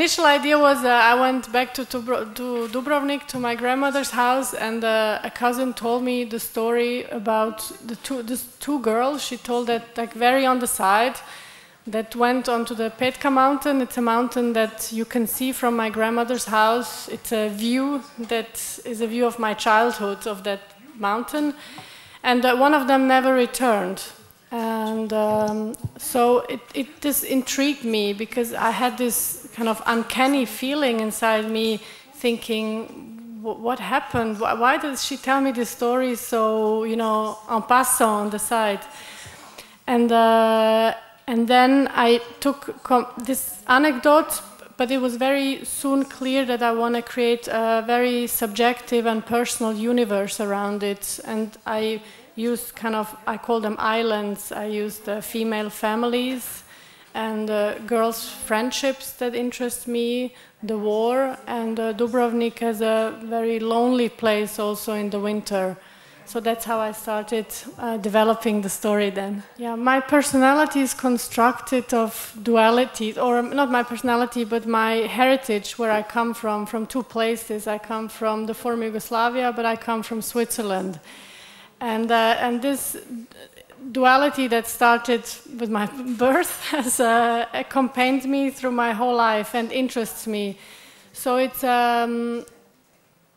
initial idea was I went back to Dubrovnik, to my grandmother's house, and a cousin told me the story about these two girls. She told that, like, very on the side, that went onto the Petka mountain. It's a mountain that you can see from my grandmother's house. It's a view that is a view of my childhood, of that mountain. And one of them never returned. And so this intrigued me, because I had this kind of uncanny feeling inside me, thinking, what happened? Why does she tell me this story so, you know, en passant, on the side? And then I took this anecdote, but it was very soon clear that I want to create a very subjective and personal universe around it. And I used I call them islands. I used female families and girls' friendships that interest me, the war, and Dubrovnik as a very lonely place also in the winter. So that's how I started developing the story then. Yeah, my personality is constructed of duality, or not my personality, but my heritage, where I come from two places. I come from the former Yugoslavia, but I come from Switzerland. And this duality that started with my birth has accompanied me through my whole life and interests me. So it's,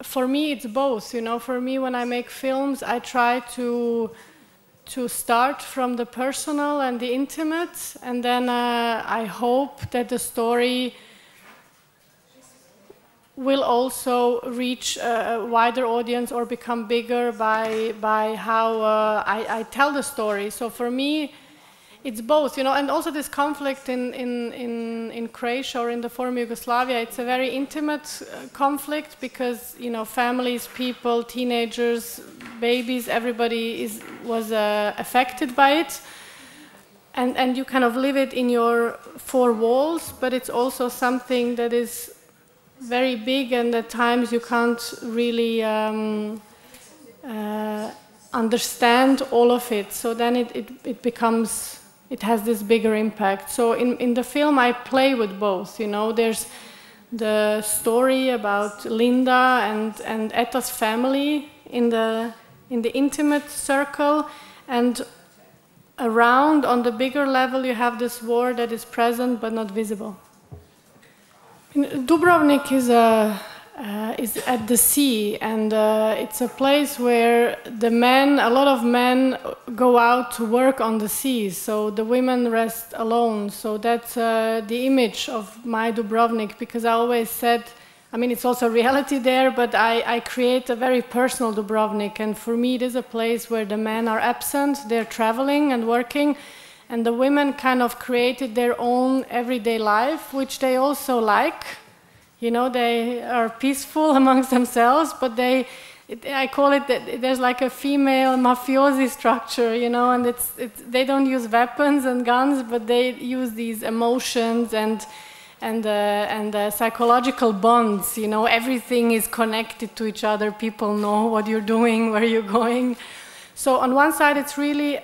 for me, it's both. You know, for me, when I make films, I try to start from the personal and the intimate, and then I hope that the story will also reach a wider audience or become bigger by how I tell the story. So for me, it's both, you know, and also this conflict in Croatia or in the former Yugoslavia, it's a very intimate conflict, because, you know, families, people, teenagers, babies, everybody was affected by it. And you kind of live it in your four walls, but it's also something that is very big, and at times you can't really understand all of it. So then it becomes, it has this bigger impact. So in the film I play with both, you know. There's the story about Linda and Eta's family in the intimate circle, and around, on the bigger level, you have this war that is present but not visible. Dubrovnik is at the sea, and it's a place where a lot of men go out to work on the sea, so the women rest alone. So that's the image of my Dubrovnik, because I always said, I mean, it's also reality there, but I create a very personal Dubrovnik, and for me it is a place where the men are absent, they're traveling and working, and the women kind of created their own everyday life, which they also like. You know, they are peaceful amongst themselves, but I call it that there's like a female mafiosi structure, you know, and they don't use weapons and guns, but they use these emotions and psychological bonds. You know, everything is connected to each other. People know what you're doing, where you're going. So on one side, it's really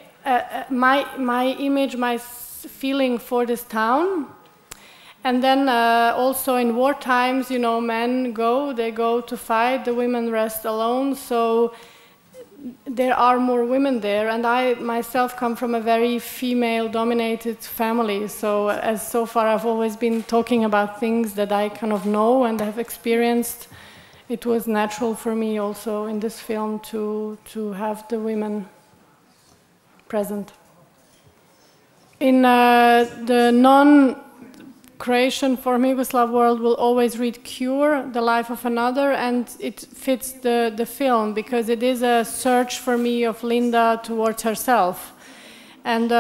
my image, my feeling for this town. And then also in war times, you know, men they go to fight, the women rest alone. So there are more women there. And I myself come from a very female-dominated family. So far I've always been talking about things that I kind of know and have experienced. It was natural for me also in this film to have the women present. In the Croatian former Yugoslav world will always read Cure, The Life of Another, and it fits the film, because it is a search for me of Linda towards herself. And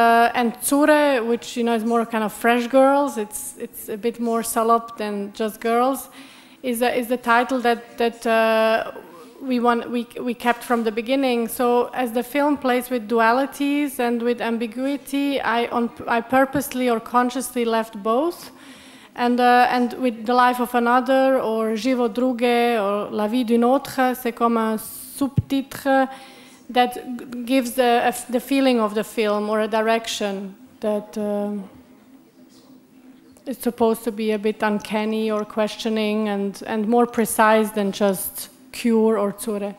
Cure, which, you know, is more kind of fresh girls, it's a bit more salop than just girls, is the title that we kept from the beginning. So as the film plays with dualities and with ambiguity, I purposely or consciously left both. And with The Life of Another, or Život druge, or La vie d'une autre, c'est comme un subtitre that gives the feeling of the film, or a direction that it's supposed to be a bit uncanny or questioning and more precise than just cure or tsure.